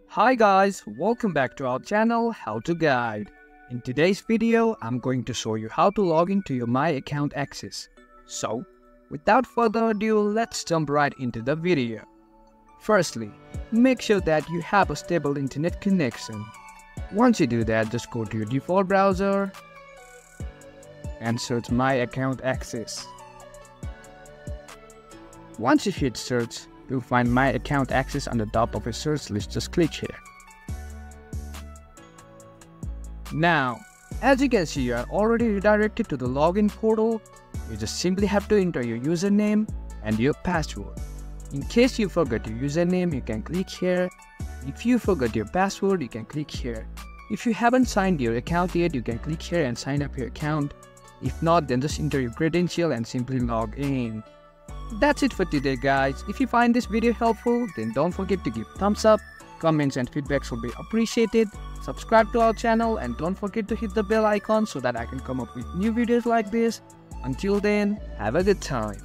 Hi guys, welcome back to our channel How to Guide. In today's video, I'm going to show you how to log into your MyAccountAccess. So, without further ado, let's jump right into the video. Firstly, make sure that you have a stable internet connection. Once you do that, just go to your default browser and search MyAccountAccess. Once you hit search, you'll find MyAccountAccess on the top of your search list. Just click here. Now, as you can see, you are already redirected to the login portal. You just simply have to enter your username and your password. In case you forgot your username, you can click here. If you forgot your password, you can click here. If you haven't signed your account yet, you can click here and sign up your account. If not, then just enter your credential and simply log in. That's it for today guys. If you find this video helpful, then don't forget to give thumbs up. Comments and feedbacks will be appreciated. Subscribe to our channel and don't forget to hit the bell icon so that I can come up with new videos like this. Until then, have a good time.